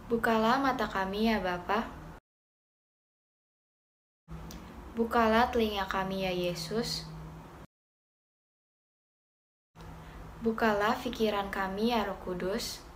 Bukalah mata kami ya Bapa. Bukalah telinga kami ya Yesus. Bukalah pikiran kami ya Roh Kudus.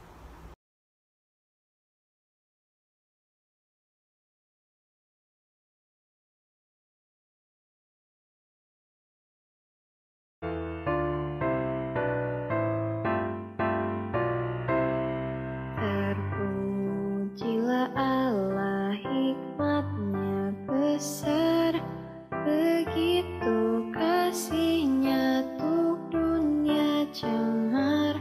Terpujilah Allah, hikmat-Nya besar, begitu kasih-Nya untuk dunia cemar,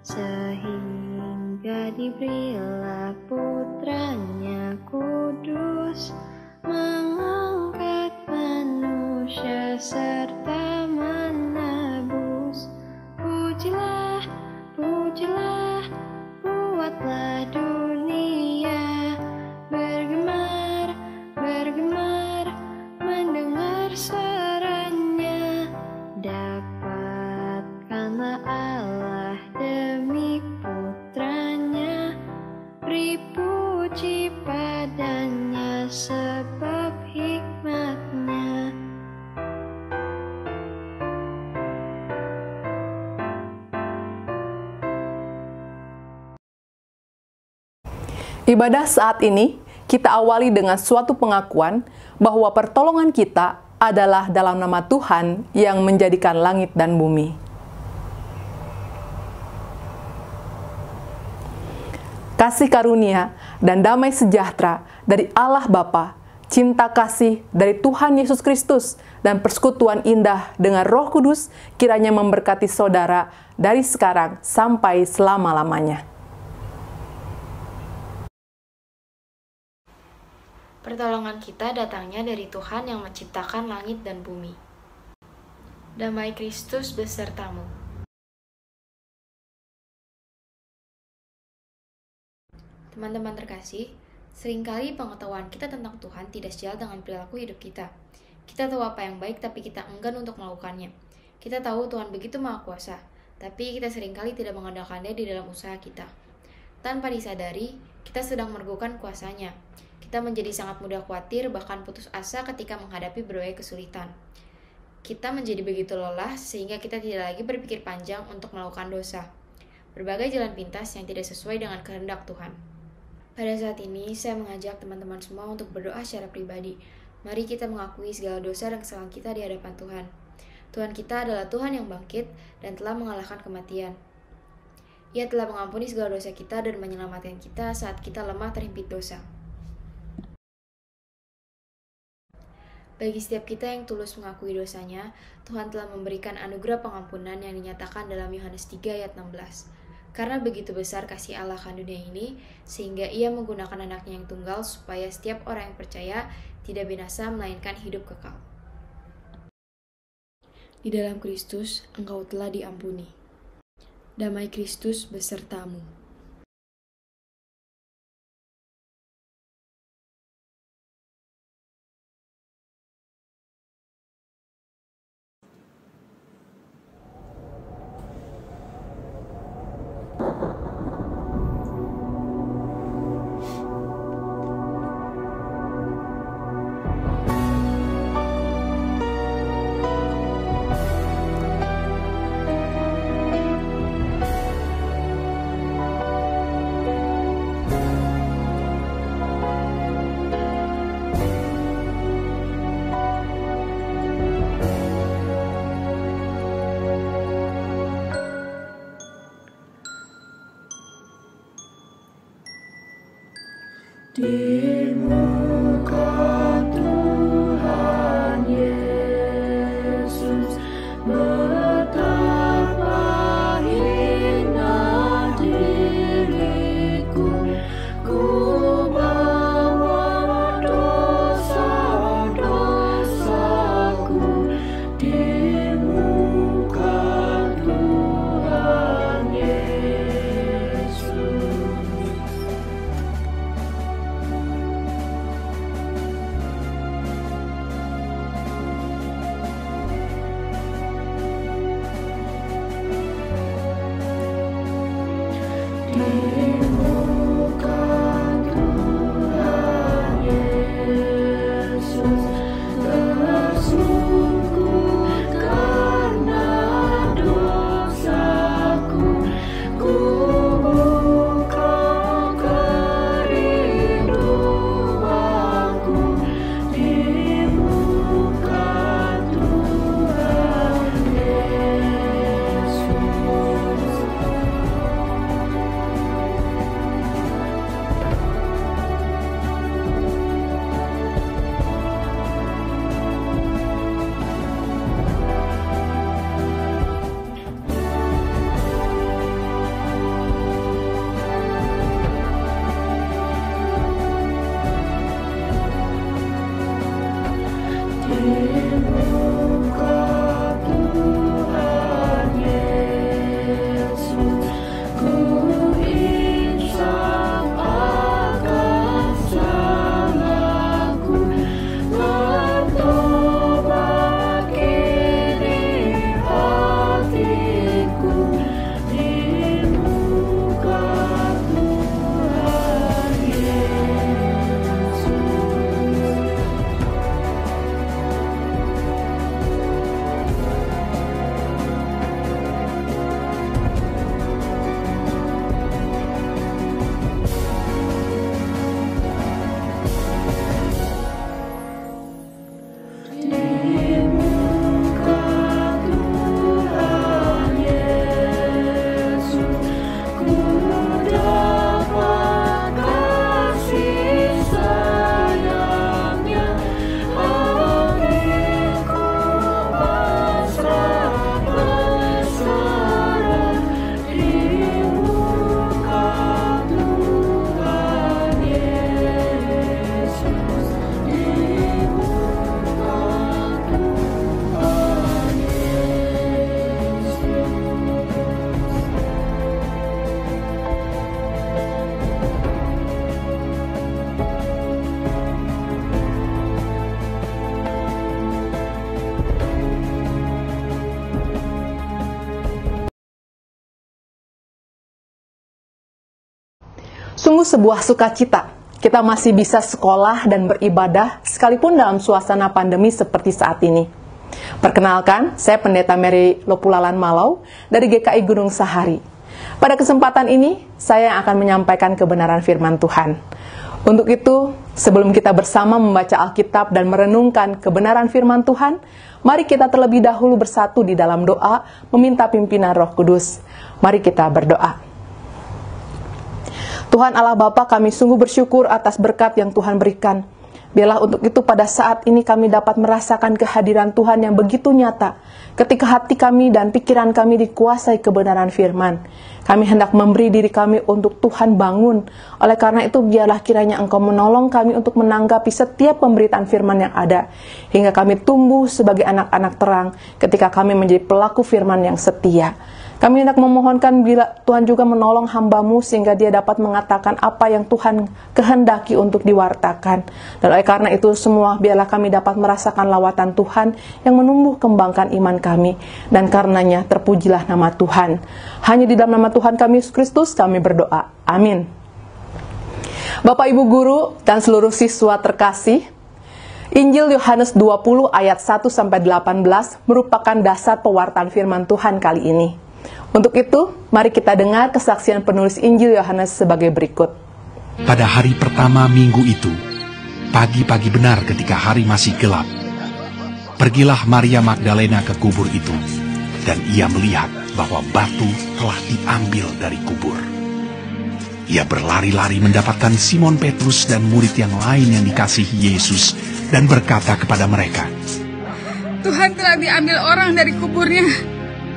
sehingga diberilah putra-Nya kudus, mengangkat manusia serta menebus. Pujilah, pujilah, buatlah dunia bergemar, bergemar, mendengar suaranya. Dapatkanlah Allah demi putranya, beri puji padanya sebab hikmatnya. Ibadah saat ini kita awali dengan suatu pengakuan bahwa pertolongan kita adalah dalam nama Tuhan yang menjadikan langit dan bumi. Kasih karunia dan damai sejahtera dari Allah Bapa, cinta kasih dari Tuhan Yesus Kristus, dan persekutuan indah dengan Roh Kudus kiranya memberkati saudara dari sekarang sampai selama-lamanya. Pertolongan kita datangnya dari Tuhan yang menciptakan langit dan bumi. Damai Kristus besertamu. Teman-teman terkasih, seringkali pengetahuan kita tentang Tuhan tidak sejalan dengan perilaku hidup kita. Kita tahu apa yang baik, tapi kita enggan untuk melakukannya. Kita tahu Tuhan begitu maha kuasa, tapi kita seringkali tidak mengandalkannya di dalam usaha kita. Tanpa disadari, kita sedang merugikan kuasanya. Kita menjadi sangat mudah khawatir, bahkan putus asa ketika menghadapi berbagai kesulitan. Kita menjadi begitu lelah sehingga kita tidak lagi berpikir panjang untuk melakukan dosa. Berbagai jalan pintas yang tidak sesuai dengan kehendak Tuhan. Pada saat ini, saya mengajak teman-teman semua untuk berdoa secara pribadi. Mari kita mengakui segala dosa dan kesalahan kita di hadapan Tuhan. Tuhan kita adalah Tuhan yang bangkit dan telah mengalahkan kematian. Ia telah mengampuni segala dosa kita dan menyelamatkan kita saat kita lemah terhimpit dosa. Bagi setiap kita yang tulus mengakui dosanya, Tuhan telah memberikan anugerah pengampunan yang dinyatakan dalam Yohanes 3 ayat 16. Karena begitu besar kasih Allah akan dunia ini, sehingga Ia menggunakan anaknya yang tunggal supaya setiap orang yang percaya tidak binasa melainkan hidup kekal. Di dalam Kristus, engkau telah diampuni. Damai Kristus besertamu. Di muka Tuhan Yesus, betapa hina diriku, ku bawa dosa-dosaku di muka Tuhan Yesus. Sungguh sebuah sukacita, kita masih bisa sekolah dan beribadah sekalipun dalam suasana pandemi seperti saat ini. Perkenalkan, saya Pendeta Mary Lopulalan Malau dari GKI Gunung Sahari. Pada kesempatan ini, saya akan menyampaikan kebenaran firman Tuhan. Untuk itu, sebelum kita bersama membaca Alkitab dan merenungkan kebenaran firman Tuhan, mari kita terlebih dahulu bersatu di dalam doa, meminta pimpinan Roh Kudus. Mari kita berdoa. Tuhan Allah Bapa, kami sungguh bersyukur atas berkat yang Tuhan berikan. Biarlah untuk itu pada saat ini kami dapat merasakan kehadiran Tuhan yang begitu nyata. Ketika hati kami dan pikiran kami dikuasai kebenaran firman, kami hendak memberi diri kami untuk Tuhan bangun. Oleh karena itu biarlah kiranya Engkau menolong kami untuk menanggapi setiap pemberitaan firman yang ada, hingga kami tumbuh sebagai anak-anak terang ketika kami menjadi pelaku firman yang setia. Kami hendak memohonkan bila Tuhan juga menolong hamba-Mu sehingga dia dapat mengatakan apa yang Tuhan kehendaki untuk diwartakan. Dan oleh karena itu semua biarlah kami dapat merasakan lawatan Tuhan yang menumbuh kembangkan iman kami. Dan karenanya terpujilah nama Tuhan. Hanya di dalam nama Tuhan kami Yesus Kristus kami berdoa. Amin. Bapak Ibu Guru dan seluruh siswa terkasih, Injil Yohanes 20 ayat 1-18 merupakan dasar pewartaan firman Tuhan kali ini. Untuk itu, mari kita dengar kesaksian penulis Injil Yohanes sebagai berikut. Pada hari pertama minggu itu, pagi-pagi benar ketika hari masih gelap, pergilah Maria Magdalena ke kubur itu, dan ia melihat bahwa batu telah diambil dari kubur. Ia berlari-lari mendapatkan Simon Petrus dan murid yang lain yang dikasihi Yesus, dan berkata kepada mereka, Tuhan telah diambil orang dari kuburnya,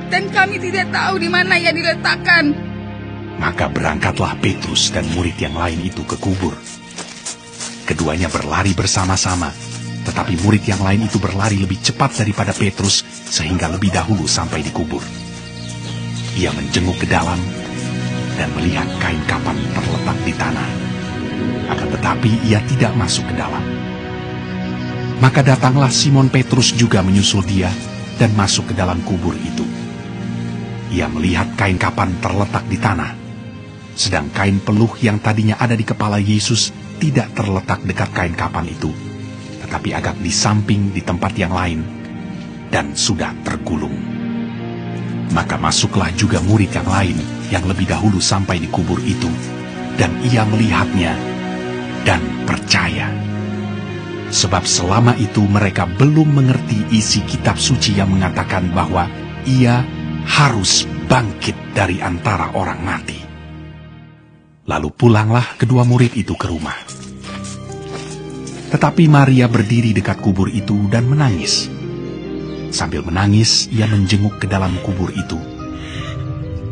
dan kami tidak tahu di mana ia diletakkan. Maka berangkatlah Petrus dan murid yang lain itu ke kubur. Keduanya berlari bersama-sama, tetapi murid yang lain itu berlari lebih cepat daripada Petrus, sehingga lebih dahulu sampai di kubur. Ia menjenguk ke dalam dan melihat kain kapan terletak di tanah. Akan tetapi ia tidak masuk ke dalam. Maka datanglah Simon Petrus juga menyusul dia dan masuk ke dalam kubur itu. Ia melihat kain kapan terletak di tanah, sedang kain peluh yang tadinya ada di kepala Yesus tidak terletak dekat kain kapan itu, tetapi agak di samping di tempat yang lain, dan sudah tergulung. Maka masuklah juga murid yang lain yang lebih dahulu sampai di kubur itu, dan ia melihatnya dan percaya. Sebab selama itu mereka belum mengerti isi kitab suci yang mengatakan bahwa ia harus bangkit dari antara orang mati. Lalu pulanglah kedua murid itu ke rumah. Tetapi Maria berdiri dekat kubur itu dan menangis. Sambil menangis, ia menjenguk ke dalam kubur itu.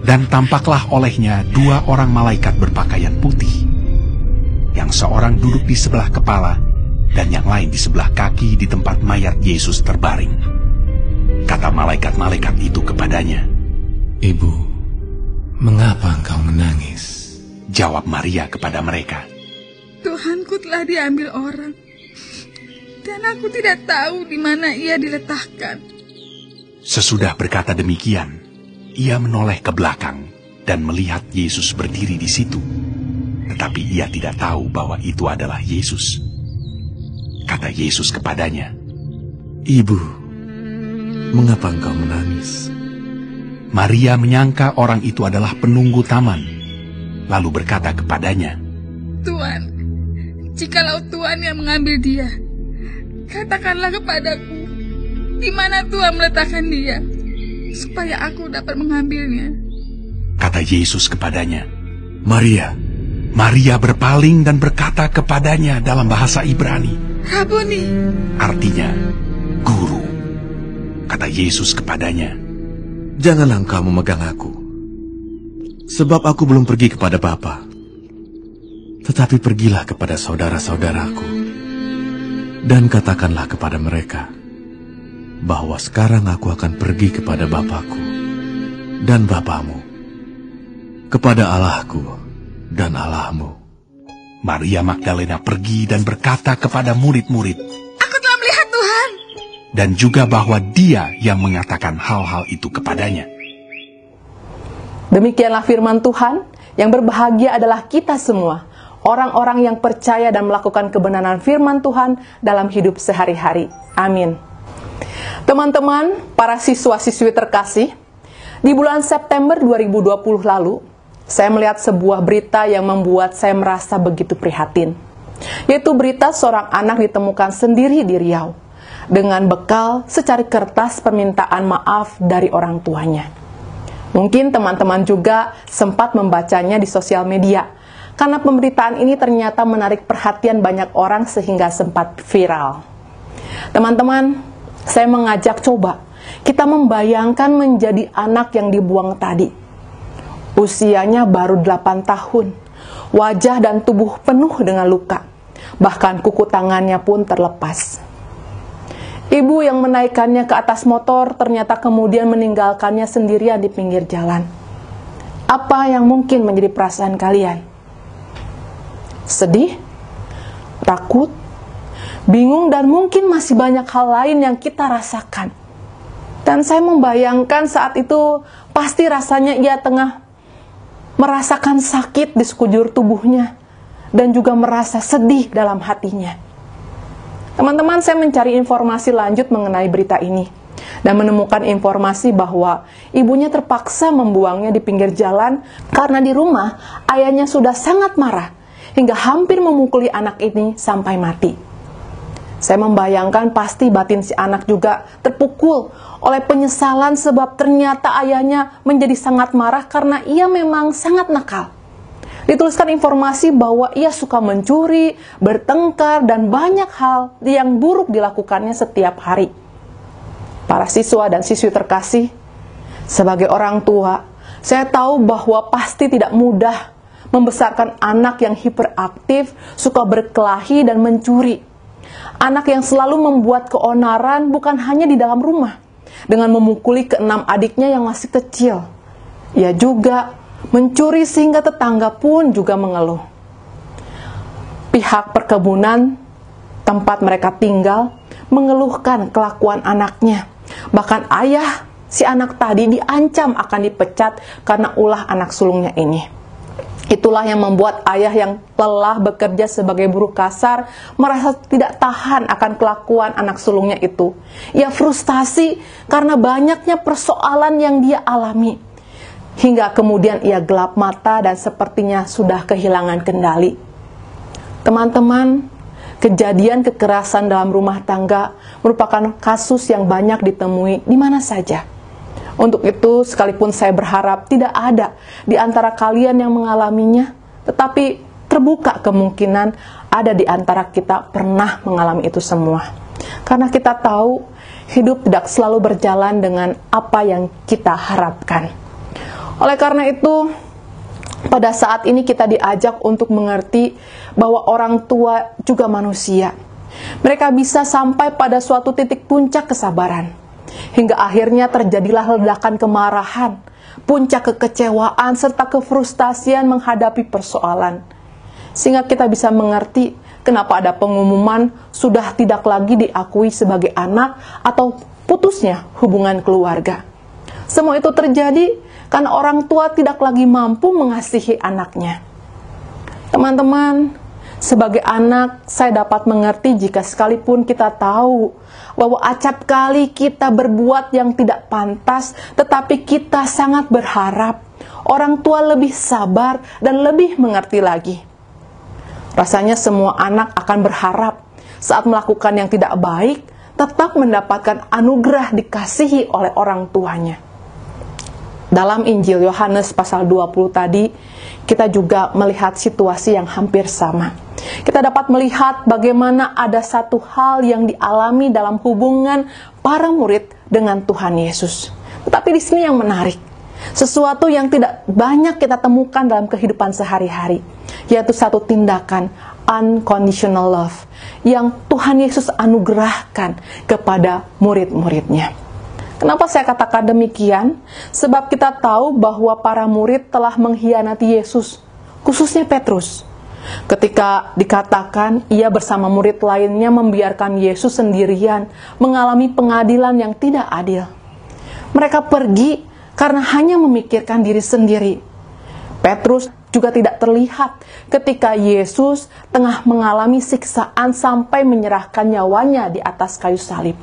Dan tampaklah olehnya dua orang malaikat berpakaian putih. Yang seorang duduk di sebelah kepala, dan yang lain di sebelah kaki di tempat mayat Yesus terbaring. Kata malaikat-malaikat itu kepadanya, Ibu, mengapa engkau menangis? Jawab Maria kepada mereka, Tuhanku telah diambil orang, dan aku tidak tahu di mana ia diletakkan. Sesudah berkata demikian, ia menoleh ke belakang dan melihat Yesus berdiri di situ. Tetapi ia tidak tahu bahwa itu adalah Yesus. Kata Yesus kepadanya, Ibu, mengapa engkau menangis? Maria menyangka orang itu adalah penunggu taman, lalu berkata kepadanya, Tuhan, jikalau Tuhan yang mengambil dia, katakanlah kepadaku, di mana Tuhan meletakkan dia, supaya aku dapat mengambilnya. Kata Yesus kepadanya, Maria. Maria berpaling dan berkata kepadanya dalam bahasa Ibrani, Rabuni, artinya, Guru. Kata Yesus kepadanya, Janganlah engkau memegang aku, sebab aku belum pergi kepada Bapa. Tetapi pergilah kepada saudara-saudaraku, dan katakanlah kepada mereka, bahwa sekarang aku akan pergi kepada Bapakku dan Bapamu, kepada Allahku dan Allahmu. Maria Magdalena pergi dan berkata kepada murid-murid, aku telah melihat Tuhan. Dan juga bahwa dia yang mengatakan hal-hal itu kepadanya. Demikianlah firman Tuhan, yang berbahagia adalah kita semua, orang-orang yang percaya dan melakukan kebenaran firman Tuhan dalam hidup sehari-hari. Amin. Teman-teman, para siswa-siswi terkasih, di bulan September 2020 lalu, saya melihat sebuah berita yang membuat saya merasa begitu prihatin. Yaitu berita seorang anak ditemukan sendiri di Riau, dengan bekal secari kertas permintaan maaf dari orang tuanya. Mungkin teman-teman juga sempat membacanya di sosial media, karena pemberitaan ini ternyata menarik perhatian banyak orang sehingga sempat viral. Teman-teman, saya mengajak coba kita membayangkan menjadi anak yang dibuang tadi. Usianya baru 8 tahun, wajah dan tubuh penuh dengan luka, bahkan kuku tangannya pun terlepas. Ibu yang menaikkannya ke atas motor ternyata kemudian meninggalkannya sendirian di pinggir jalan. Apa yang mungkin menjadi perasaan kalian? Sedih? Takut? Bingung, dan mungkin masih banyak hal lain yang kita rasakan. Dan saya membayangkan saat itu pasti rasanya ia tengah merasakan sakit di sekujur tubuhnya dan juga merasa sedih dalam hatinya. Teman-teman, saya mencari informasi lanjut mengenai berita ini dan menemukan informasi bahwa ibunya terpaksa membuangnya di pinggir jalan karena di rumah ayahnya sudah sangat marah hingga hampir memukuli anak ini sampai mati. Saya membayangkan pasti batin si anak juga terpukul oleh penyesalan sebab ternyata ayahnya menjadi sangat marah karena ia memang sangat nakal. Dituliskan informasi bahwa ia suka mencuri, bertengkar, dan banyak hal yang buruk dilakukannya setiap hari. Para siswa dan siswi terkasih, sebagai orang tua, saya tahu bahwa pasti tidak mudah membesarkan anak yang hiperaktif, suka berkelahi, dan mencuri. Anak yang selalu membuat keonaran bukan hanya di dalam rumah, dengan memukuli ke-6 adiknya yang masih kecil. Ia juga mencuri sehingga tetangga pun juga mengeluh. Pihak perkebunan tempat mereka tinggal mengeluhkan kelakuan anaknya. Bahkan ayah si anak tadi diancam akan dipecat karena ulah anak sulungnya ini. Itulah yang membuat ayah yang lelah bekerja sebagai buruh kasar merasa tidak tahan akan kelakuan anak sulungnya itu. Ia frustasi karena banyaknya persoalan yang dia alami. Hingga kemudian ia gelap mata dan sepertinya sudah kehilangan kendali. Teman-teman, kejadian kekerasan dalam rumah tangga merupakan kasus yang banyak ditemui di mana saja. Untuk itu, sekalipun saya berharap tidak ada di antara kalian yang mengalaminya, tetapi terbuka kemungkinan ada di antara kita pernah mengalami itu semua. Karena kita tahu hidup tidak selalu berjalan dengan apa yang kita harapkan. Oleh karena itu, pada saat ini kita diajak untuk mengerti bahwa orang tua juga manusia. Mereka bisa sampai pada suatu titik puncak kesabaran. Hingga akhirnya terjadilah ledakan kemarahan, puncak kekecewaan, serta kefrustasian menghadapi persoalan. Sehingga kita bisa mengerti kenapa ada pengumuman sudah tidak lagi diakui sebagai anak atau putusnya hubungan keluarga. Semua itu terjadi karena orang tua tidak lagi mampu mengasihi anaknya. Teman-teman, sebagai anak, saya dapat mengerti jika sekalipun kita tahu bahwa acap kali kita berbuat yang tidak pantas, tetapi kita sangat berharap orang tua lebih sabar dan lebih mengerti lagi. Rasanya semua anak akan berharap saat melakukan yang tidak baik, tetap mendapatkan anugerah dikasihi oleh orang tuanya. Dalam Injil Yohanes pasal 20 tadi, kita juga melihat situasi yang hampir sama. Kita dapat melihat bagaimana ada satu hal yang dialami dalam hubungan para murid dengan Tuhan Yesus. Tetapi di sini yang menarik, sesuatu yang tidak banyak kita temukan dalam kehidupan sehari-hari, yaitu satu tindakan unconditional love yang Tuhan Yesus anugerahkan kepada murid-muridnya. Kenapa saya katakan demikian? Sebab kita tahu bahwa para murid telah mengkhianati Yesus, khususnya Petrus. Ketika dikatakan ia bersama murid lainnya membiarkan Yesus sendirian mengalami pengadilan yang tidak adil. Mereka pergi karena hanya memikirkan diri sendiri. Petrus juga tidak terlihat ketika Yesus tengah mengalami siksaan sampai menyerahkan nyawanya di atas kayu salib.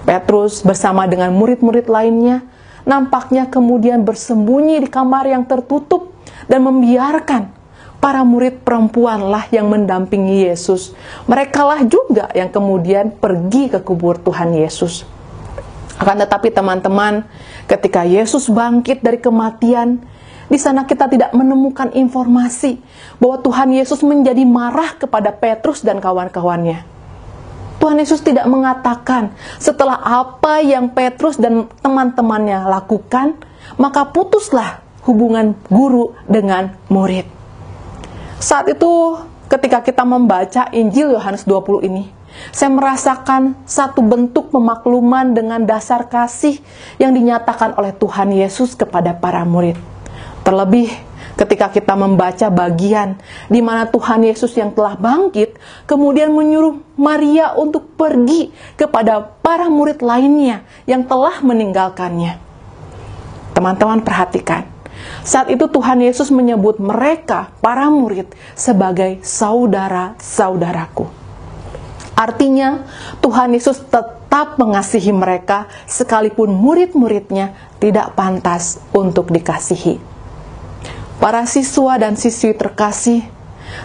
Petrus bersama dengan murid-murid lainnya nampaknya kemudian bersembunyi di kamar yang tertutup dan membiarkan para murid perempuanlah yang mendampingi Yesus. Merekalah juga yang kemudian pergi ke kubur Tuhan Yesus. Akan tetapi teman-teman, ketika Yesus bangkit dari kematian, di sana kita tidak menemukan informasi bahwa Tuhan Yesus menjadi marah kepada Petrus dan kawan-kawannya. Tuhan Yesus tidak mengatakan setelah apa yang Petrus dan teman-temannya lakukan, maka putuslah hubungan guru dengan murid. Saat itu ketika kita membaca Injil Yohanes 20 ini, saya merasakan satu bentuk pemakluman dengan dasar kasih yang dinyatakan oleh Tuhan Yesus kepada para murid. Terlebih ketika kita membaca bagian di mana Tuhan Yesus yang telah bangkit kemudian menyuruh Maria untuk pergi kepada para murid lainnya yang telah meninggalkannya. Teman-teman perhatikan, saat itu Tuhan Yesus menyebut mereka, para murid, sebagai saudara-saudaraku. Artinya, Tuhan Yesus tetap mengasihi mereka sekalipun murid-muridnya tidak pantas untuk dikasihi. Para siswa dan siswi terkasih,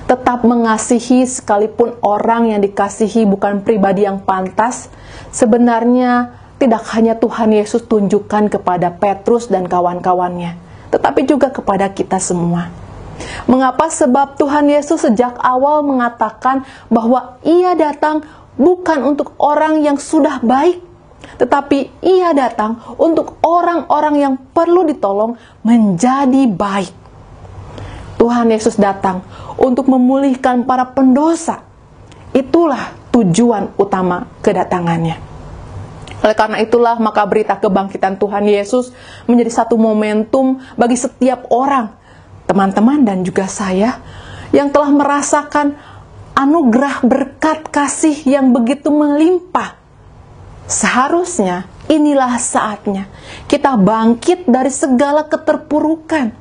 tetap mengasihi sekalipun orang yang dikasihi bukan pribadi yang pantas. Sebenarnya tidak hanya Tuhan Yesus tunjukkan kepada Petrus dan kawan-kawannya, tetapi juga kepada kita semua. Mengapa? Sebab Tuhan Yesus sejak awal mengatakan bahwa Ia datang bukan untuk orang yang sudah baik, tetapi Ia datang untuk orang-orang yang perlu ditolong menjadi baik. Tuhan Yesus datang untuk memulihkan para pendosa. Itulah tujuan utama kedatangannya. Oleh karena itulah, maka berita kebangkitan Tuhan Yesus menjadi satu momentum bagi setiap orang, teman-teman dan juga saya, yang telah merasakan anugerah berkat kasih yang begitu melimpah. Seharusnya inilah saatnya kita bangkit dari segala keterpurukan.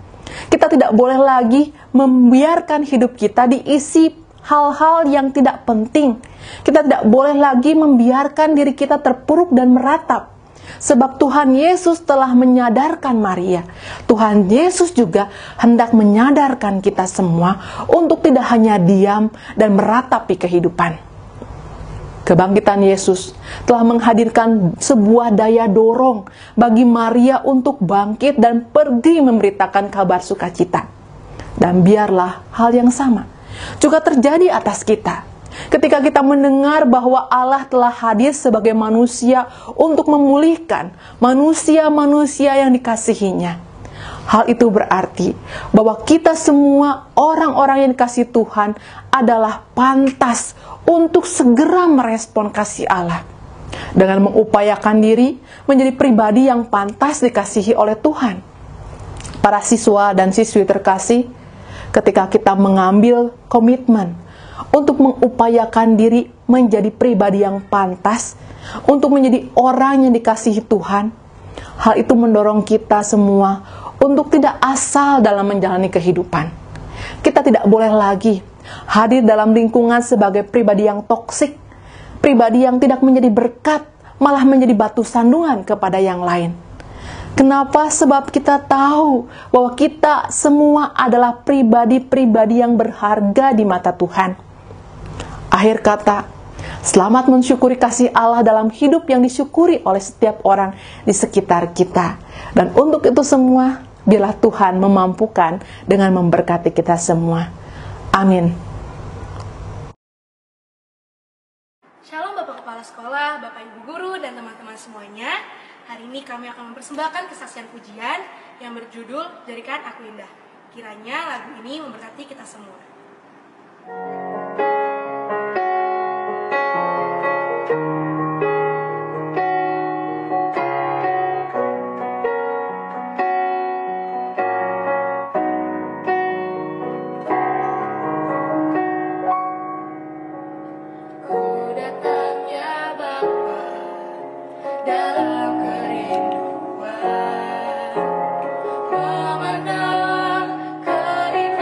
Kita tidak boleh lagi membiarkan hidup kita diisi hal-hal yang tidak penting. Kita tidak boleh lagi membiarkan diri kita terpuruk dan meratap. Sebab Tuhan Yesus telah menyadarkan Maria. Tuhan Yesus juga hendak menyadarkan kita semua untuk tidak hanya diam dan meratapi kehidupan. Kebangkitan Yesus telah menghadirkan sebuah daya dorong bagi Maria untuk bangkit dan pergi memberitakan kabar sukacita. Dan biarlah hal yang sama juga terjadi atas kita. Ketika kita mendengar bahwa Allah telah hadir sebagai manusia untuk memulihkan manusia-manusia yang dikasihinya. Hal itu berarti bahwa kita semua orang-orang yang dikasihi Tuhan adalah pantas untuk segera merespon kasih Allah dengan mengupayakan diri menjadi pribadi yang pantas dikasihi oleh Tuhan. Para siswa dan siswi terkasih, ketika kita mengambil komitmen untuk mengupayakan diri menjadi pribadi yang pantas, untuk menjadi orang yang dikasihi Tuhan, hal itu mendorong kita semua untuk tidak asal dalam menjalani kehidupan. Kita tidak boleh lagi hadir dalam lingkungan sebagai pribadi yang toksik, pribadi yang tidak menjadi berkat, malah menjadi batu sandungan kepada yang lain. Kenapa? Sebab kita tahu bahwa kita semua adalah pribadi-pribadi yang berharga di mata Tuhan. Akhir kata, selamat mensyukuri kasih Allah dalam hidup yang disyukuri oleh setiap orang di sekitar kita. Dan untuk itu semua, biarlah Tuhan memampukan dengan memberkati kita semua. Amin. Shalom Bapak Kepala Sekolah, Bapak Ibu Guru, dan teman-teman semuanya. Hari ini kami akan mempersembahkan kesaksian pujian yang berjudul Jadikan Aku Indah. Kiranya lagu ini memberkati kita semua. Memandang keindahan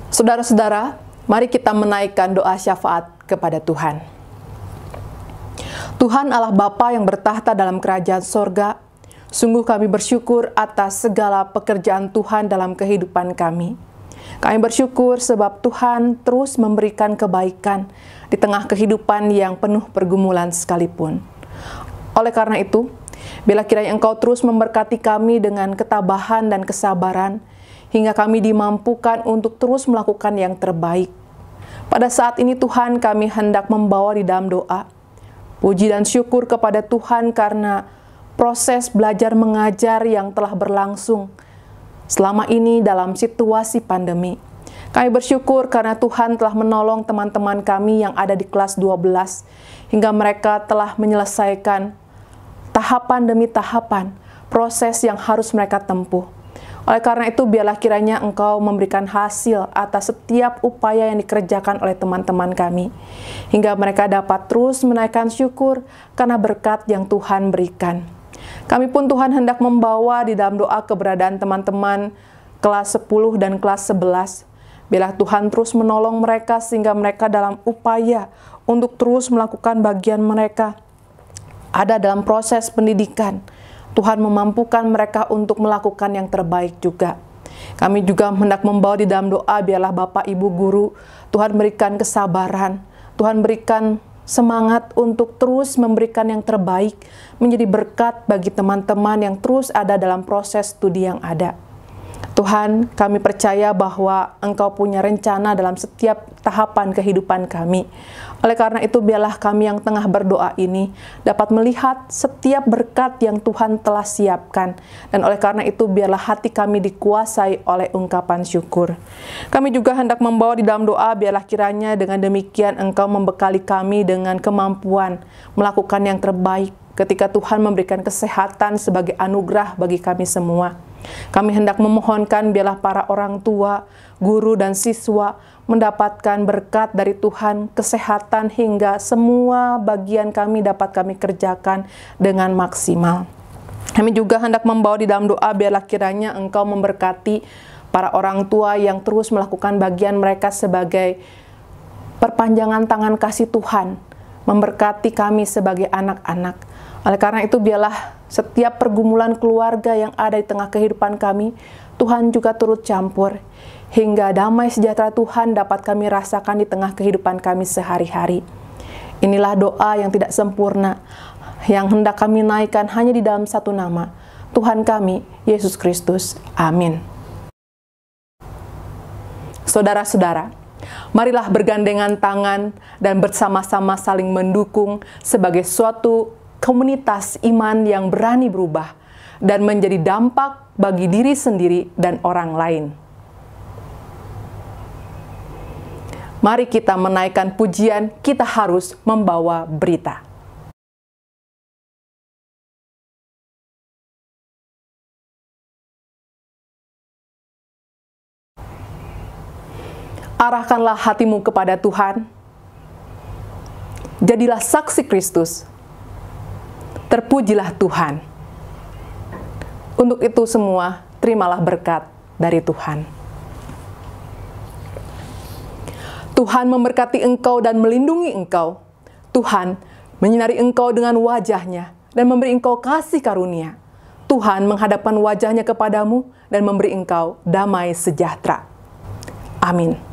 Saudara-saudara, mari kita menaikkan doa syafaat kepada Tuhan. Tuhan Allah Bapa yang bertahta dalam kerajaan sorga, sungguh kami bersyukur atas segala pekerjaan Tuhan dalam kehidupan kami. Kami bersyukur sebab Tuhan terus memberikan kebaikan di tengah kehidupan yang penuh pergumulan sekalipun. Oleh karena itu, bila kiranya Engkau terus memberkati kami dengan ketabahan dan kesabaran, hingga kami dimampukan untuk terus melakukan yang terbaik. Pada saat ini Tuhan, kami hendak membawa di dalam doa puji dan syukur kepada Tuhan karena proses belajar mengajar yang telah berlangsung selama ini dalam situasi pandemi. Kami bersyukur karena Tuhan telah menolong teman-teman kami yang ada di kelas 12 hingga mereka telah menyelesaikan tahapan demi tahapan proses yang harus mereka tempuh. Oleh karena itu, biarlah kiranya Engkau memberikan hasil atas setiap upaya yang dikerjakan oleh teman-teman kami, hingga mereka dapat terus menaikkan syukur karena berkat yang Tuhan berikan. Kami pun Tuhan hendak membawa di dalam doa keberadaan teman-teman kelas 10 dan kelas 11. Biarlah Tuhan terus menolong mereka sehingga mereka dalam upaya untuk terus melakukan bagian mereka ada dalam proses pendidikan. Tuhan memampukan mereka untuk melakukan yang terbaik juga. Kami juga hendak membawa di dalam doa, biarlah Bapak Ibu Guru, Tuhan berikan kesabaran, Tuhan berikan semangat untuk terus memberikan yang terbaik, menjadi berkat bagi teman-teman yang terus ada dalam proses studi yang ada. Tuhan, kami percaya bahwa Engkau punya rencana dalam setiap tahapan kehidupan kami. Oleh karena itu, biarlah kami yang tengah berdoa ini dapat melihat setiap berkat yang Tuhan telah siapkan. Dan oleh karena itu, biarlah hati kami dikuasai oleh ungkapan syukur. Kami juga hendak membawa di dalam doa, biarlah kiranya dengan demikian Engkau membekali kami dengan kemampuan melakukan yang terbaik ketika Tuhan memberikan kesehatan sebagai anugerah bagi kami semua. Kami hendak memohonkan biarlah para orang tua, guru, dan siswa mendapatkan berkat dari Tuhan, kesehatan hingga semua bagian kami dapat kami kerjakan dengan maksimal. Kami juga hendak membawa di dalam doa biarlah kiranya Engkau memberkati para orang tua yang terus melakukan bagian mereka sebagai perpanjangan tangan kasih Tuhan, memberkati kami sebagai anak-anak. Oleh karena itu, biarlah setiap pergumulan keluarga yang ada di tengah kehidupan kami, Tuhan juga turut campur, hingga damai sejahtera Tuhan dapat kami rasakan di tengah kehidupan kami sehari-hari. Inilah doa yang tidak sempurna, yang hendak kami naikkan hanya di dalam satu nama, Tuhan kami, Yesus Kristus. Amin. Saudara-saudara, marilah bergandengan tangan dan bersama-sama saling mendukung sebagai suatu komunitas iman yang berani berubah dan menjadi dampak bagi diri sendiri dan orang lain. Mari kita menaikkan pujian, kita harus membawa berita. Arahkanlah hatimu kepada Tuhan. Jadilah saksi Kristus. Terpujilah Tuhan. Untuk itu semua, terimalah berkat dari Tuhan. Tuhan memberkati engkau dan melindungi engkau. Tuhan menyinari engkau dengan wajah-Nya dan memberi engkau kasih karunia. Tuhan menghadapkan wajah-Nya kepadamu dan memberi engkau damai sejahtera. Amin.